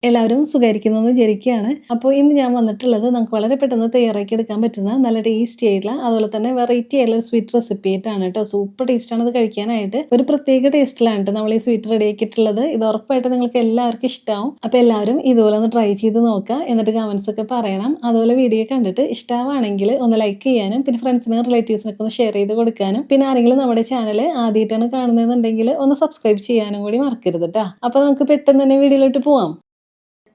എല്ലാവരും സുഖായിരിക്കുന്നു എന്ന് വിചാരിക്കുകയാണ്. അപ്പോൾ ഇന്ന് ഞാൻ വന്നിട്ടുള്ളത് നമുക്ക് വളരെ പെട്ടെന്ന് തയ്യാറാക്കി എടുക്കാൻ പറ്റുന്ന നല്ല ടേസ്റ്റി ആയിട്ടുള്ള അതുപോലെ തന്നെ വെറൈറ്റി ആയിട്ടുള്ള ഒരു സ്വീറ്റ് റെസിപ്പി ആയിട്ടാണ് കേട്ടോ. സൂപ്പർ ടേസ്റ്റാണ് ഇത് കഴിക്കാനായിട്ട്. ഒരു പ്രത്യേക ടേസ്റ്റിലാണ് കേട്ടോ നമ്മൾ ഈ സ്വീറ്റ് റെഡിയാക്കിയിട്ടുള്ളത്. ഇത് ഉറപ്പായിട്ടും നിങ്ങൾക്ക് എല്ലാവർക്കും ഇഷ്ടമാവും. അപ്പോൾ എല്ലാവരും ഇതുപോലെ ഒന്ന് ട്രൈ ചെയ്ത് നോക്കുക. എന്നിട്ട് കമൻസ് ഒക്കെ പറയണം. അതുപോലെ വീഡിയോ കണ്ടിട്ട് ഇഷ്ടമാണെങ്കിൽ ഒന്ന് ലൈക്ക് ചെയ്യാനും പിന്നെ ഫ്രണ്ട്സിനും റിലേറ്റീവ്സിനൊക്കെ ഒന്ന് ഷെയർ ചെയ്ത് കൊടുക്കാനും പിന്നെ ആരെങ്കിലും നമ്മുടെ ചാനൽ ആദ്യമായിട്ടാണ് കാണുന്നതെന്നുണ്ടെങ്കിൽ ഒന്ന് സബ്സ്ക്രൈബ് ചെയ്യാനും കൂടി മറക്കരുത് കേട്ടോ. അപ്പോൾ നമുക്ക് പെട്ടെന്ന് തന്നെ വീഡിയോയിലോട്ട് പോവാം.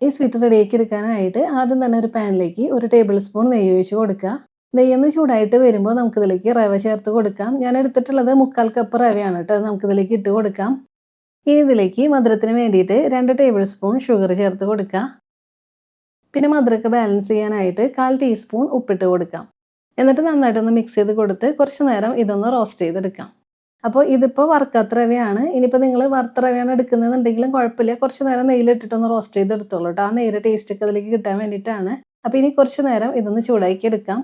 ഈ സ്വീറ്റ് റെഡിയാക്കി എടുക്കാനായിട്ട് ആദ്യം തന്നെ ഒരു പാനിലേക്ക് ഒരു ടേബിൾ സ്പൂൺ നെയ്യ് ഒഴിച്ച് കൊടുക്കുക. നെയ്യൊന്ന് ചൂടായിട്ട് വരുമ്പോൾ നമുക്കിതിലേക്ക് റവ ചേർത്ത് കൊടുക്കാം. ഞാൻ എടുത്തിട്ടുള്ളത് 1/4 കപ്പ് റവയാണ് കേട്ടോ. അത് നമുക്കിതിലേക്ക് ഇട്ട് കൊടുക്കാം. ഇനി ഇതിലേക്ക് മധുരത്തിന് വേണ്ടിയിട്ട് 2 ടേബിൾ സ്പൂൺ ഷുഗർ ചേർത്ത് കൊടുക്കുക. പിന്നെ മധുരമൊക്കെ ബാലൻസ് ചെയ്യാനായിട്ട് 1/4 ടീസ്പൂൺ ഉപ്പിട്ട് കൊടുക്കാം. എന്നിട്ട് നന്നായിട്ടൊന്ന് മിക്സ് ചെയ്ത് കൊടുത്ത് കുറച്ച് നേരം ഇതൊന്ന് റോസ്റ്റ് ചെയ്തെടുക്കാം. അപ്പോൾ ഇതിപ്പോൾ വറുക്കാത്ത റവയാണ്. ഇനിയിപ്പോൾ നിങ്ങൾ വറുത്ത റവയാണ് എടുക്കുന്നതെന്നുണ്ടെങ്കിലും കുഴപ്പമില്ല. കുറച്ച് നേരം നെയ്യിലിട്ടിട്ടൊന്ന് റോസ്റ്റ് ചെയ്തെടുത്തോളൂ കേട്ടോ. ആ നെയ്യുടെ ടേസ്റ്റൊക്കെ അതിലേക്ക് കിട്ടാൻ വേണ്ടിയിട്ടാണ്. അപ്പോൾ ഇനി കുറച്ച് നേരം ഇതൊന്ന് ചൂടാക്കി എടുക്കാം.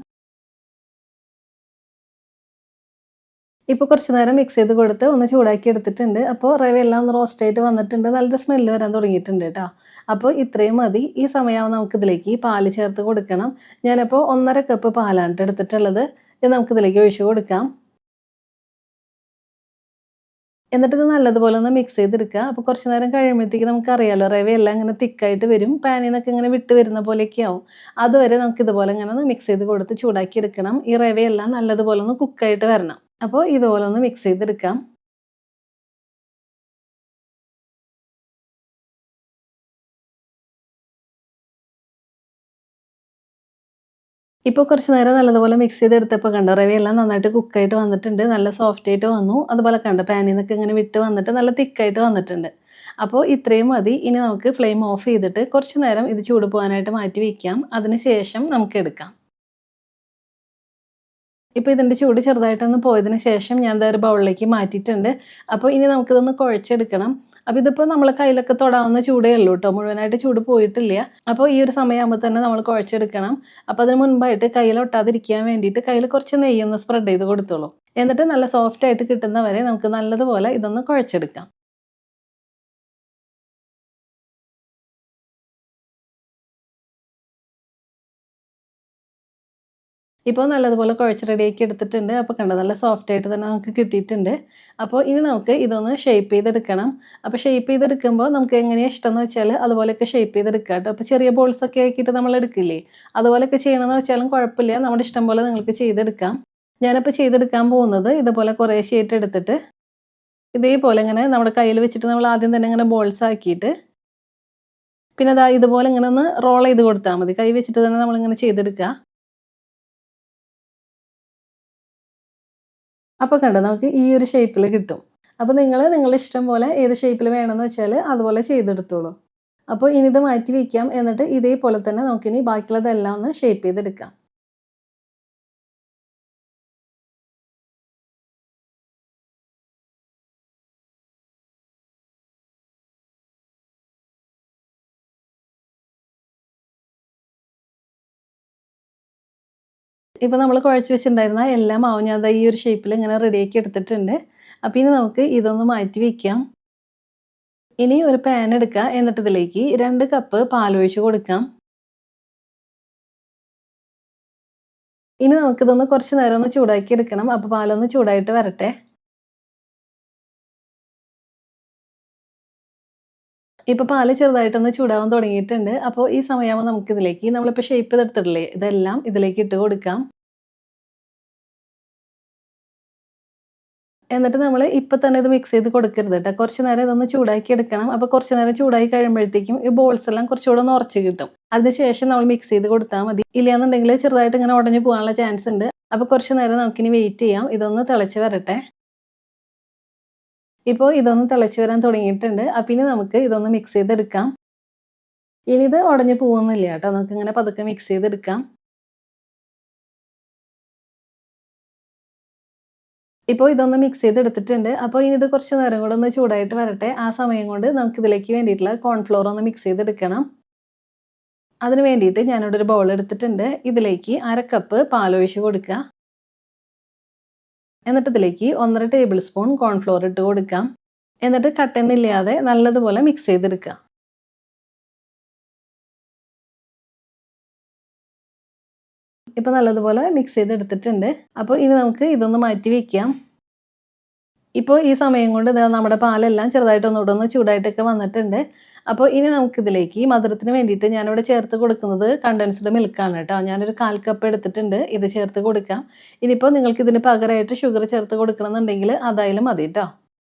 ഇപ്പോൾ കുറച്ച് നേരം മിക്സ് ചെയ്ത് കൊടുത്ത് ഒന്ന് ചൂടാക്കി എടുത്തിട്ടുണ്ട്. അപ്പോൾ റവയെല്ലാം ഒന്ന് റോസ്റ്റ് ആയിട്ട് വന്നിട്ടുണ്ട്. നല്ലൊരു സ്മെല്ല് വരാൻ തുടങ്ങിയിട്ടുണ്ട് കേട്ടോ. അപ്പോൾ ഇത്രയും മതി. ഈ സമയമാകുമ്പോൾ നമുക്കിതിലേക്ക് പാല് ചേർത്ത് കൊടുക്കണം. ഞാനപ്പോൾ 1.5 കപ്പ് പാലാണ് ട്ടോ എടുത്തിട്ടുള്ളത്. ഇത് നമുക്കിതിലേക്ക് ഒഴിച്ച് കൊടുക്കാം. എന്നിട്ട് ഇത് നല്ലതുപോലെ ഒന്ന് മിക്സ് ചെയ്തെടുക്കുക. അപ്പോൾ കുറച്ച് നേരം കഴിയുമ്പോഴത്തേക്ക് നമുക്കറിയാലോ റവയെല്ലാം ഇങ്ങനെ തിക്കായിട്ട് വരും. പാനിൽ നിന്നൊക്കെ ഇങ്ങനെ വിട്ട് വരുന്ന പോലെയൊക്കെ ആവും. അതുവരെ നമുക്ക് ഇതുപോലെ ഇങ്ങനെ ഒന്ന് മിക്സ് ചെയ്ത് കൊടുത്ത് ചൂടാക്കി എടുക്കണം. ഈ റവയെല്ലാം നല്ലതുപോലെ ഒന്ന് കുക്കായിട്ട് വരണം. അപ്പോൾ ഇതുപോലെ ഒന്ന് മിക്സ് ചെയ്തെടുക്കാം. ഇപ്പോൾ കുറച്ച് നേരം നല്ലതുപോലെ മിക്സ് ചെയ്തെടുത്തപ്പോൾ കണ്ടോ റവയെല്ലാം നന്നായിട്ട് കുക്കായിട്ട് വന്നിട്ടുണ്ട്. നല്ല സോഫ്റ്റ് ആയിട്ട് വന്നു. അതുപോലെ കണ്ടോ പാനിൽ നിന്നൊക്കെ ഇങ്ങനെ വിട്ട് വന്നിട്ട് നല്ല തിക്കായിട്ട് വന്നിട്ടുണ്ട്. അപ്പോൾ ഇത്രയും മതി. ഇനി നമുക്ക് ഫ്ലെയിം ഓഫ് ചെയ്തിട്ട് കുറച്ച് നേരം ഇത് ചൂട് പോകാനായിട്ട് മാറ്റി വയ്ക്കാം. അതിന് ശേഷം നമുക്ക് എടുക്കാം. ഇപ്പോൾ ഇതിൻ്റെ ചൂട് ചെറുതായിട്ടൊന്ന് പോയതിന് ശേഷം ഞാൻ ദേ ഒരു ബൗളിലേക്ക് മാറ്റിയിട്ടുണ്ട്. അപ്പോൾ ഇനി നമുക്കിതൊന്ന് കുഴച്ചെടുക്കണം. അപ്പോൾ ഇതിപ്പോൾ നമ്മളെ കയ്യിലൊക്കെ തൊടാവുന്ന ചൂടേ ഉള്ളൂ കേട്ടോ. മുഴുവനായിട്ട് ചൂട് പോയിട്ടില്ല. അപ്പോൾ ഈ ഒരു സമയമാകുമ്പോൾ തന്നെ നമ്മൾ കുഴച്ചെടുക്കണം. അപ്പോൾ അതിന് മുൻപായിട്ട് കയ്യിൽ ഒട്ടാതിരിക്കാൻ വേണ്ടിയിട്ട് കയ്യിൽ കുറച്ച് നെയ്യൊന്ന് സ്പ്രെഡ് ചെയ്ത് കൊടുത്തോളൂ. എന്നിട്ട് നല്ല സോഫ്റ്റ് ആയിട്ട് കിട്ടുന്നവരെ നമുക്ക് നല്ലതുപോലെ ഇതൊന്ന് കുഴച്ചെടുക്കാം. ഇപ്പോൾ നല്ലതുപോലെ കുഴച്ച് റെഡിയാക്കി എടുത്തിട്ടുണ്ട്. അപ്പോൾ കണ്ടോ നല്ല സോഫ്റ്റ് ആയിട്ട് തന്നെ നമുക്ക് കിട്ടിയിട്ടുണ്ട്. അപ്പോൾ ഇനി നമുക്ക് ഇതൊന്ന് ഷേപ്പ് ചെയ്തെടുക്കണം. അപ്പോൾ ഷേപ്പ് ചെയ്തെടുക്കുമ്പോൾ നമുക്ക് എങ്ങനെയാണ് ഇഷ്ടമെന്ന് വെച്ചാൽ അതുപോലെയൊക്കെ ഷേപ്പ് ചെയ്തെടുക്കാം കേട്ടോ. അപ്പോൾ ചെറിയ ബോൾസൊക്കെ ആക്കിയിട്ട് നമ്മൾ എടുക്കില്ലേ, അതുപോലെയൊക്കെ ചെയ്യണമെന്ന് വെച്ചാലും കുഴപ്പമില്ല. നമ്മുടെ ഇഷ്ടം പോലെ നിങ്ങൾക്ക് ചെയ്തെടുക്കാം. ഞാനിപ്പോൾ ചെയ്തെടുക്കാൻ പോകുന്നത് ഇതുപോലെ കുറേശ്ശെയായിട്ട് എടുത്തിട്ട് ഇതേപോലെ ഇങ്ങനെ നമ്മുടെ കയ്യിൽ വെച്ചിട്ട് നമ്മൾ ആദ്യം തന്നെ ഇങ്ങനെ ബോൾസ് ആക്കിയിട്ട് പിന്നെ ദാ ഇതുപോലെ ഇങ്ങനെ ഒന്ന് റോൾ ചെയ്ത് കൊടുത്താൽ മതി. കൈ വെച്ചിട്ട് തന്നെ നമ്മളിങ്ങനെ ചെയ്തെടുക്കുക. അപ്പോൾ കണ്ടോ നമുക്ക് ഈ ഒരു ഷേപ്പിൽ കിട്ടും. അപ്പോൾ നിങ്ങളുടെ ഇഷ്ടം പോലെ ഏത് ഷേപ്പിൽ വേണമെന്ന് വെച്ചാൽ അതുപോലെ ചെയ്തെടുത്തോളൂ. അപ്പോൾ ഇനി ഇത് മാറ്റി വയ്ക്കാം. എന്നിട്ട് ഇതേപോലെ തന്നെ നമുക്കിനി ബാക്കിയുള്ളതെല്ലാം ഒന്ന് ഷേപ്പ് ചെയ്തെടുക്കാം. ഇപ്പോൾ നമ്മൾ കുഴച്ച് വെച്ചിട്ടുണ്ടായിരുന്ന എല്ലാ മാവും ഞാൻ ദാ ഈ ഒരു ഷേപ്പിൽ ഇങ്ങനെ റെഡിയാക്കി എടുത്തിട്ടുണ്ട്. അപ്പോൾ ഇനി നമുക്ക് ഇതൊന്ന് മാറ്റി വയ്ക്കാം. ഇനി ഒരു പാൻ എടുക്കുക. എന്നിട്ട് ഇതിലേക്ക് 2 കപ്പ് പാലൊഴിച്ച് കൊടുക്കാം. ഇനി നമുക്കിതൊന്ന് കുറച്ച് നേരം ഒന്ന് ചൂടാക്കി എടുക്കണം. അപ്പോൾ പാലൊന്ന് ചൂടായിട്ട് വരട്ടെ. ഇപ്പോൾ പാല് ചെറുതായിട്ടൊന്ന് ചൂടാവാൻ തുടങ്ങിയിട്ടുണ്ട്. അപ്പോൾ ഈ സമയമാകുമ്പോൾ നമുക്കിതിലേക്ക് നമ്മളിപ്പോൾ ഷേപ്പ് ചെയ്തെടുത്തിട്ടില്ലേ ഇതെല്ലാം ഇതിലേക്ക് ഇട്ട് കൊടുക്കാം. എന്നിട്ട് നമ്മൾ ഇപ്പം തന്നെ ഇത് മിക്സ് ചെയ്ത് കൊടുക്കരുത് കേട്ടോ. കുറച്ച് നേരം ഇതൊന്ന് ചൂടാക്കി എടുക്കണം. അപ്പോൾ കുറച്ച് നേരം ചൂടായി കഴിയുമ്പോഴത്തേക്കും ഈ ബോൾസ് എല്ലാം കുറച്ചുകൂടെ ഒന്ന് ഉറച്ച് കിട്ടും. അതിനുശേഷം നമ്മൾ മിക്സ് ചെയ്ത് കൊടുത്താൽ മതി. ഇല്ലാന്നുണ്ടെങ്കിൽ ചെറുതായിട്ട് ഇങ്ങനെ ഉടഞ്ഞു പോകാനുള്ള ചാൻസ് ഉണ്ട്. അപ്പോൾ കുറച്ച് നേരം നമുക്കിനി വെയിറ്റ് ചെയ്യാം. ഇതൊന്ന് തിളച്ച് വരട്ടെ. ഇപ്പോൾ ഇതൊന്ന് തിളച്ച് വരാൻ തുടങ്ങിയിട്ടുണ്ട്. അപ്പോൾ ഇനി നമുക്ക് ഇതൊന്ന് മിക്സ് ചെയ്തെടുക്കാം. ഇനി ഇത് ഉടഞ്ഞു പോകുന്നില്ല കേട്ടോ. നമുക്കിങ്ങനെ പതുക്കെ മിക്സ് ചെയ്തെടുക്കാം. ഇപ്പോൾ ഇതൊന്ന് മിക്സ് ചെയ്തെടുത്തിട്ടുണ്ട്. അപ്പോൾ ഇനി ഇത് കുറച്ച് നേരം കൂടെ ഒന്ന് ചൂടായിട്ട് വരട്ടെ. ആ സമയം കൊണ്ട് നമുക്കിതിലേക്ക് വേണ്ടിയിട്ടുള്ള കോൺഫ്ലോർ ഒന്ന് മിക്സ് ചെയ്തെടുക്കണം. അതിന് വേണ്ടിയിട്ട് ഞാനിവിടെ ഒരു ബൗൾ എടുത്തിട്ടുണ്ട്. ഇതിലേക്ക് 1/2 കപ്പ് പാലൊഴിച്ച് കൊടുക്കുക. എന്നിട്ട് ഇതിലേക്ക് 1.5 ടേബിൾ സ്പൂൺ കോൺഫ്ലോർ ഇട്ട് കൊടുക്കാം. എന്നിട്ട് കട്ടയൊന്നുമില്ലാതെ നല്ലതുപോലെ മിക്സ് ചെയ്തെടുക്കുക. ഇപ്പോൾ നല്ലതുപോലെ മിക്സ് ചെയ്തെടുത്തിട്ടുണ്ട്. അപ്പോൾ ഇനി നമുക്ക് ഇതൊന്ന് മാറ്റി വയ്ക്കാം. ഇപ്പോൾ ഈ സമയം കൊണ്ട് ദാ നമ്മുടെ പാലെല്ലാം ചെറുതായിട്ട് ഒന്നുകൂടെ ചൂടായിട്ടൊക്കെ വന്നിട്ടുണ്ട്. അപ്പോൾ ഇനി നമുക്കിതിലേക്ക് മധുരത്തിന് വേണ്ടിയിട്ട് ഞാനിവിടെ ചേർത്ത് കൊടുക്കുന്നത് കണ്ടൻസ്ഡ് മിൽക്കാണ് കേട്ടോ. ഞാനൊരു 1/4 കപ്പ് എടുത്തിട്ടുണ്ട്. ഇത് ചേർത്ത് കൊടുക്കാം. ഇനിയിപ്പോൾ നിങ്ങൾക്ക് ഇതിന് പകരമായിട്ട് ഷുഗർ ചേർത്ത് കൊടുക്കണമെന്നുണ്ടെങ്കിൽ അതായാലും മതി കേട്ടോ.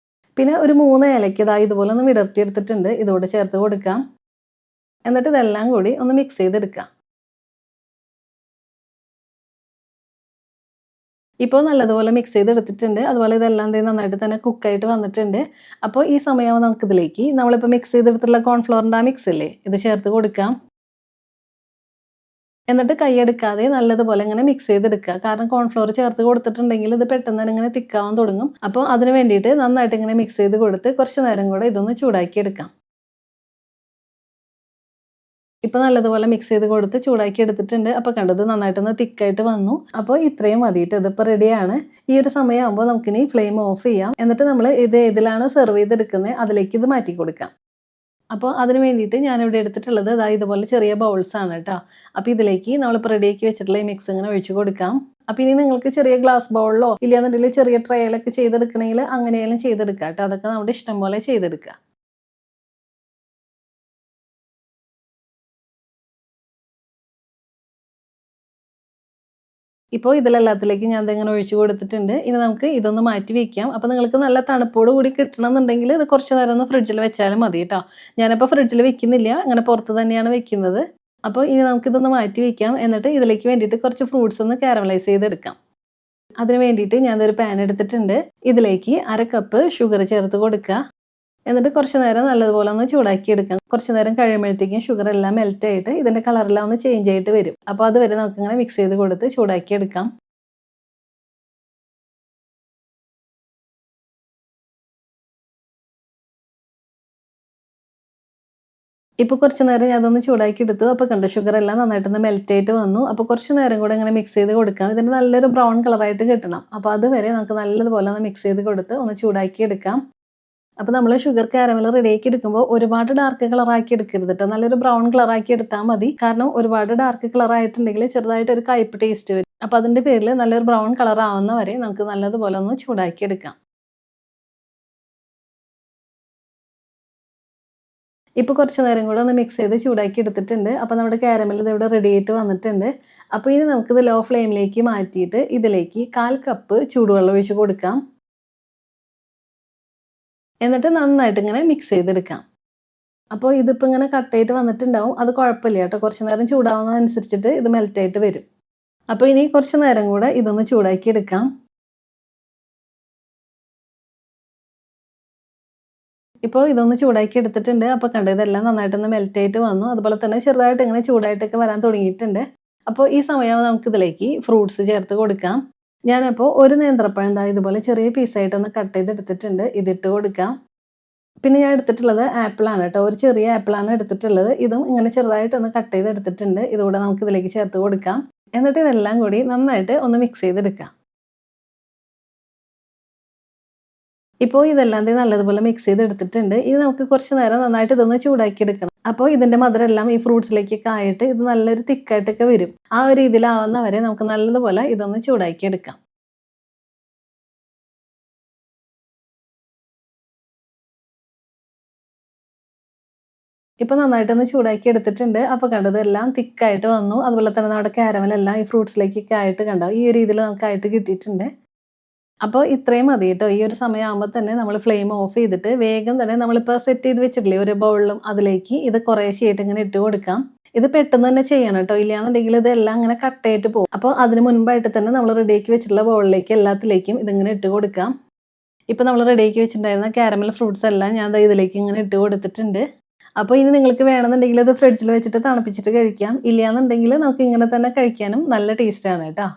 പിന്നെ ഒരു 3 ഏലക്ക ദാ ഇതുപോലെ ഒന്ന് വിടർത്തിയെടുത്തിട്ടുണ്ട്. ഇതുകൂടെ ചേർത്ത് കൊടുക്കാം. എന്നിട്ട് ഇതെല്ലാം കൂടി ഒന്ന് മിക്സ് ചെയ്തെടുക്കാം. ഇപ്പോൾ നല്ലതുപോലെ മിക്സ് ചെയ്തെടുത്തിട്ടുണ്ട്. അതുപോലെ ഇതെല്ലാം ദേ നന്നായിട്ട് തന്നെ കുക്കായിട്ട് വന്നിട്ടുണ്ട്. അപ്പോൾ ഈ സമയമാകുമ്പോൾ നമുക്കിതിലേക്ക് നമ്മളിപ്പോൾ മിക്സ് ചെയ്തെടുത്തിട്ടുള്ള കോൺഫ്ലോറിൻ്റെ ആ മിക്സ് ഇല്ലേ, ഇത് ചേർത്ത് കൊടുക്കാം. എന്നിട്ട് കൈയെടുക്കാതെ നല്ലതുപോലെ ഇങ്ങനെ മിക്സ് ചെയ്തെടുക്കുക. കാരണം കോൺഫ്ലോർ ചേർത്ത് കൊടുത്തിട്ടുണ്ടെങ്കിൽ ഇത് പെട്ടെന്ന് തന്നെ ഇങ്ങനെ തിക്കാവാൻ തുടങ്ങും. അപ്പോൾ അതിന് വേണ്ടിയിട്ട് നന്നായിട്ട് ഇങ്ങനെ മിക്സ് ചെയ്ത് കൊടുത്ത് കുറച്ച് നേരം കൂടെ ഇതൊന്ന് ചൂടാക്കി എടുക്കാം. ഇപ്പോൾ നല്ലതുപോലെ മിക്സ് ചെയ്ത് കൊടുത്ത് ചൂടാക്കി എടുത്തിട്ടുണ്ട്. അപ്പോൾ കണ്ടത് നന്നായിട്ടൊന്ന് തിക്കായിട്ട് വന്നു. അപ്പോൾ ഇത്രയും മതിയിട്ട് ഇതിപ്പോൾ റെഡിയാണ്. ഈ ഒരു സമയമാകുമ്പോൾ നമുക്കിനി ഫ്ലെയിം ഓഫ് ചെയ്യാം. എന്നിട്ട് നമ്മൾ ഇത് ഏതിലാണ് സെർവ് ചെയ്തെടുക്കുന്നത് അതിലേക്ക് ഇത് മാറ്റി കൊടുക്കാം. അപ്പോൾ അതിന് വേണ്ടിയിട്ട് ഞാനിവിടെ എടുത്തിട്ടുള്ളത് ദാ ഇതുപോലെ ചെറിയ ബൗൾസ് ആണ് കേട്ടോ. അപ്പോൾ ഇതിലേക്ക് നമ്മളിപ്പോൾ റെഡിയാക്കി വെച്ചിട്ടുള്ള ഈ മിക്സ് ഇങ്ങനെ ഒഴിച്ച് കൊടുക്കാം. അപ്പോൾ ഇനി നിങ്ങൾക്ക് ചെറിയ ഗ്ലാസ് ബൗളിലോ ഇല്ലാന്നുണ്ടെങ്കിൽ ചെറിയ ട്രേയിലൊക്കെ ചെയ്തെടുക്കണമെങ്കിൽ അങ്ങനെയാലും ചെയ്തെടുക്കാം കേട്ടോ. അതൊക്കെ നമ്മുടെ ഇഷ്ടം പോലെ ചെയ്തെടുക്കുക. ഇപ്പോൾ ഇതിലെല്ലാത്തിലേക്ക് ഞാൻ ഇതിങ്ങനെ ഒഴിച്ച് കൊടുത്തിട്ടുണ്ട്. ഇനി നമുക്ക് ഇതൊന്ന് മാറ്റി വയ്ക്കാം. അപ്പോൾ നിങ്ങൾക്ക് നല്ല തണുപ്പോട് കൂടി കിട്ടണമെന്നുണ്ടെങ്കിൽ ഇത് കുറച്ച് നേരം ഒന്ന് ഫ്രിഡ്ജിൽ വെച്ചാലും മതി കേട്ടോ. ഞാനിപ്പോൾ ഫ്രിഡ്ജിൽ വെക്കുന്നില്ല, അങ്ങനെ പുറത്ത് തന്നെയാണ് വെക്കുന്നത്. അപ്പോൾ ഇനി നമുക്കിതൊന്ന് മാറ്റി വയ്ക്കാം. എന്നിട്ട് ഇതിലേക്ക് വേണ്ടിയിട്ട് കുറച്ച് ഫ്രൂട്ട്സ് ഒന്ന് കാരമലൈസ് ചെയ്തെടുക്കാം. അതിന് വേണ്ടിയിട്ട് ഞാനൊരു പാൻ എടുത്തിട്ടുണ്ട്. ഇതിലേക്ക് 1/2 കപ്പ് ഷുഗർ ചേർത്ത് കൊടുക്കുക. എന്നിട്ട് കുറച്ച് നേരം നല്ലതുപോലെ ഒന്ന് ചൂടാക്കി എടുക്കാം. കുറച്ച് നേരം കഴിയുമ്പോഴത്തേക്കും ഷുഗർ എല്ലാം മെൽറ്റ് ആയിട്ട് ഇതിൻ്റെ കളറെല്ലാം ഒന്ന് ചേഞ്ച് ആയിട്ട് വരും. അപ്പോൾ അതുവരെ നമുക്കിങ്ങനെ മിക്സ് ചെയ്ത് കൊടുത്ത് ചൂടാക്കി എടുക്കാം. ഇപ്പോൾ കുറച്ച് നേരം ഞാൻ അതൊന്ന് ചൂടാക്കി എടുത്തു. അപ്പോൾ കണ്ടോ ഷുഗർ എല്ലാം നന്നായിട്ടൊന്ന് മെൽറ്റ് ആയിട്ട് വന്നു. അപ്പോൾ കുറച്ച് നേരം കൂടെ ഇങ്ങനെ മിക്സ് ചെയ്ത് കൊടുക്കാം. ഇതിന് നല്ലൊരു ബ്രൗൺ കളറായിട്ട് കിട്ടണം. അപ്പോൾ അതുവരെ നമുക്ക് നല്ലതുപോലെ ഒന്ന് മിക്സ് ചെയ്ത് കൊടുത്ത് ഒന്ന് ചൂടാക്കി എടുക്കാം. അപ്പോൾ നമ്മൾ ഷുഗർ കാരമൽ റെഡിയാക്കി എടുക്കുമ്പോൾ ഒരുപാട് ഡാർക്ക് കളറാക്കി എടുക്കരുത് കേട്ടോ. നല്ലൊരു ബ്രൗൺ കളറാക്കി എടുത്താൽ മതി. കാരണം ഒരുപാട് ഡാർക്ക് കളറായിട്ടുണ്ടെങ്കിൽ ചെറുതായിട്ട് ഒരു കയ്പ്പ് ടേസ്റ്റ് വരും. അപ്പോൾ അതിൻ്റെ പേരിൽ നല്ലൊരു ബ്രൗൺ കളർ ആവുന്ന വരെ നമുക്ക് നല്ലതുപോലെ ഒന്ന് ചൂടാക്കി എടുക്കാം. ഇപ്പോൾ കുറച്ച് നേരം കൂടെ ഒന്ന് മിക്സ് ചെയ്ത് ചൂടാക്കി എടുത്തിട്ടുണ്ട്. അപ്പോൾ നമ്മുടെ കാരമൽ ഇതിവിടെ റെഡി ആയിട്ട് വന്നിട്ടുണ്ട്. അപ്പോൾ ഇനി നമുക്കിത് ലോ ഫ്ലെയിമിലേക്ക് മാറ്റിയിട്ട് ഇതിലേക്ക് 1/4 കപ്പ് ചൂടുവെള്ളം ഒഴിച്ച് കൊടുക്കാം. എന്നിട്ട് നന്നായിട്ട് ഇങ്ങനെ മിക്സ് ചെയ്തെടുക്കാം. അപ്പോൾ ഇതിപ്പോൾ ഇങ്ങനെ കട്ടായിട്ട് വന്നിട്ടുണ്ടാവും. അത് കുഴപ്പമില്ല കേട്ടോ. കുറച്ച് നേരം ചൂടാവുന്നതനുസരിച്ചിട്ട് ഇത് മെൽറ്റായിട്ട് വരും. അപ്പോൾ ഇനി കുറച്ച് നേരം കൂടെ ഇതൊന്ന് ചൂടാക്കി എടുക്കാം. ഇപ്പോൾ ഇതൊന്ന് ചൂടാക്കി എടുത്തിട്ടുണ്ട്. അപ്പോൾ കണ്ടോ ഇതെല്ലാം നന്നായിട്ടൊന്ന് മെൽറ്റായിട്ട് വന്നു. അതുപോലെ തന്നെ ചെറുതായിട്ട് ഇങ്ങനെ ചൂടായിട്ടൊക്കെ വരാൻ തുടങ്ങിയിട്ടുണ്ട്. അപ്പോൾ ഈ സമയം നമുക്കിതിലേക്ക് ഫ്രൂട്ട്സ് ചേർത്ത് കൊടുക്കാം. ഞാനപ്പോൾ ഒരു നേന്ത്രപ്പഴം ദാ ഇതുപോലെ ചെറിയ പീസായിട്ടൊന്ന് കട്ട് ചെയ്തെടുത്തിട്ടുണ്ട്. ഇതിട്ട് കൊടുക്കാം. പിന്നെ ഞാൻ എടുത്തിട്ടുള്ളത് ആപ്പിളാണ് കേട്ടോ. ഒരു ചെറിയ ആപ്പിളാണ് എടുത്തിട്ടുള്ളത്. ഇതും ഇങ്ങനെ ചെറുതായിട്ടൊന്ന് കട്ട് ചെയ്തെടുത്തിട്ടുണ്ട്. ഇതുകൂടെ നമുക്ക് ഇതിലേക്ക് ചേർത്ത് കൊടുക്കാം. എന്നിട്ട് ഇതെല്ലാം കൂടി നന്നായിട്ട് ഒന്ന് മിക്സ് ചെയ്തെടുക്കാം. ഇപ്പോൾ ഇതെല്ലാം നല്ലതുപോലെ മിക്സ് ചെയ്തെടുത്തിട്ടുണ്ട്. ഇനി നമുക്ക് കുറച്ച് നേരം നന്നായിട്ട് ഇതൊന്ന് ചൂടാക്കി എടുക്കണം. അപ്പോൾ ഇതിൻ്റെ മധുരമെല്ലാം ഈ ഫ്രൂട്ട്സിലേക്കൊക്കെ ആയിട്ട് ഇത് നല്ലൊരു തിക്കായിട്ടൊക്കെ വരും. ആ ഒരു രീതിയിലാവുന്ന വരെ നമുക്ക് നല്ലതുപോലെ ഇതൊന്ന് ചൂടാക്കി എടുക്കാം. ഇപ്പോൾ നന്നായിട്ടൊന്ന് ചൂടാക്കി എടുത്തിട്ടുണ്ട്. അപ്പോൾ കണ്ടോ ഇതെല്ലാം തിക്കായിട്ട് വന്നു. അതുപോലെ തന്നെ നമ്മുടെ കാരമലെല്ലാം ഈ ഫ്രൂട്ട്സിലേക്കൊക്കെ ആയിട്ട് കണ്ടോ ഈ ഒരു രീതിയിൽ നമുക്കായിട്ട് കിട്ടിയിട്ടുണ്ട്. അപ്പോൾ ഇത്രയും മതി കേട്ടോ. ഈ ഒരു സമയമാകുമ്പോൾ തന്നെ നമ്മൾ ഫ്ലെയിം ഓഫ് ചെയ്തിട്ട് വേഗം തന്നെ നമ്മളിപ്പോൾ സെറ്റ് ചെയ്ത് വെച്ചിട്ടില്ലേ ഒരു ബൗളിലും അതിലേക്ക് ഇത് കുറേശ്ശെയായിട്ട് ഇങ്ങനെ ഇട്ട് കൊടുക്കാം. ഇത് പെട്ടെന്ന് തന്നെ ചെയ്യണം കേട്ടോ. ഇല്ലാന്നുണ്ടെങ്കിൽ ഇതെല്ലാം അങ്ങനെ കട്ടയായിട്ട് പോകും. അപ്പോൾ അതിന് മുൻപായിട്ട് തന്നെ നമ്മൾ റെഡിയാക്കി വെച്ചിട്ടുള്ള ബൗളിലേക്ക് എല്ലാത്തിലേക്കും ഇതിങ്ങനെ ഇട്ട് കൊടുക്കാം. ഇപ്പോൾ നമ്മൾ റെഡിയാക്കി വെച്ചിട്ടുണ്ടായിരുന്ന കാരമൽ ഫ്രൂട്ട്സ് എല്ലാം ഞാൻ ഇതിലേക്ക് ഇങ്ങനെ ഇട്ട് കൊടുത്തിട്ടുണ്ട്. അപ്പോൾ ഇനി നിങ്ങൾക്ക് വേണമെന്നുണ്ടെങ്കിൽ അത് ഫ്രിഡ്ജിൽ വെച്ചിട്ട് തണുപ്പിച്ചിട്ട് കഴിക്കാം. ഇല്ലയെന്നുണ്ടെങ്കിൽ നമുക്ക് ഇങ്ങനെ തന്നെ കഴിക്കാനും നല്ല ടേസ്റ്റാണ് കേട്ടോ.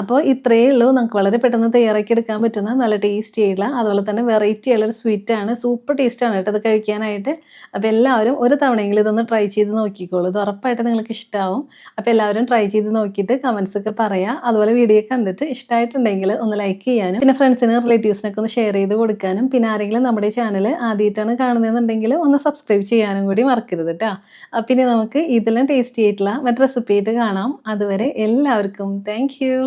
അപ്പോൾ ഇത്രയേ ഉള്ളൂ. നമുക്ക് വളരെ പെട്ടെന്ന് തയ്യാറാക്കി എടുക്കാൻ പറ്റുന്ന നല്ല ടേസ്റ്റി ആയിട്ടുള്ള അതുപോലെ തന്നെ വെറൈറ്റി ആയിട്ടുള്ള ഒരു സ്വീറ്റാണ്. സൂപ്പർ ടേസ്റ്റാണ് കേട്ടോ ഇത് കഴിക്കാനായിട്ട്. അപ്പോൾ എല്ലാവരും ഒരു തവണയെങ്കിലും ഇതൊന്ന് ട്രൈ ചെയ്ത് നോക്കിക്കോളൂ. ഇത് ഉറപ്പായിട്ടും നിങ്ങൾക്ക് ഇഷ്ടമാവും. അപ്പോൾ എല്ലാവരും ട്രൈ ചെയ്ത് നോക്കിയിട്ട് കമൻസ് ഒക്കെ പറയാം. അതുപോലെ വീഡിയോ കണ്ടിട്ട് ഇഷ്ടമായിട്ടുണ്ടെങ്കിൽ ഒന്ന് ലൈക്ക് ചെയ്യാനും പിന്നെ ഫ്രണ്ട്സിനും റിലേറ്റീവ്സിനൊക്കെ ഒന്ന് ഷെയർ ചെയ്ത് കൊടുക്കാനും പിന്നെ ആരെങ്കിലും നമ്മുടെ ചാനൽ ആദ്യമായിട്ടാണ് കാണുന്നതെന്നുണ്ടെങ്കിൽ ഒന്ന് സബ്സ്ക്രൈബ് ചെയ്യാനും കൂടി മറക്കരുത് കേട്ടോ. പിന്നെ നമുക്ക് ഇതിലും ടേസ്റ്റി ആയിട്ടുള്ള മറ്റു റെസിപ്പി ആയിട്ട് കാണാം. അതുവരെ എല്ലാവർക്കും താങ്ക് യു.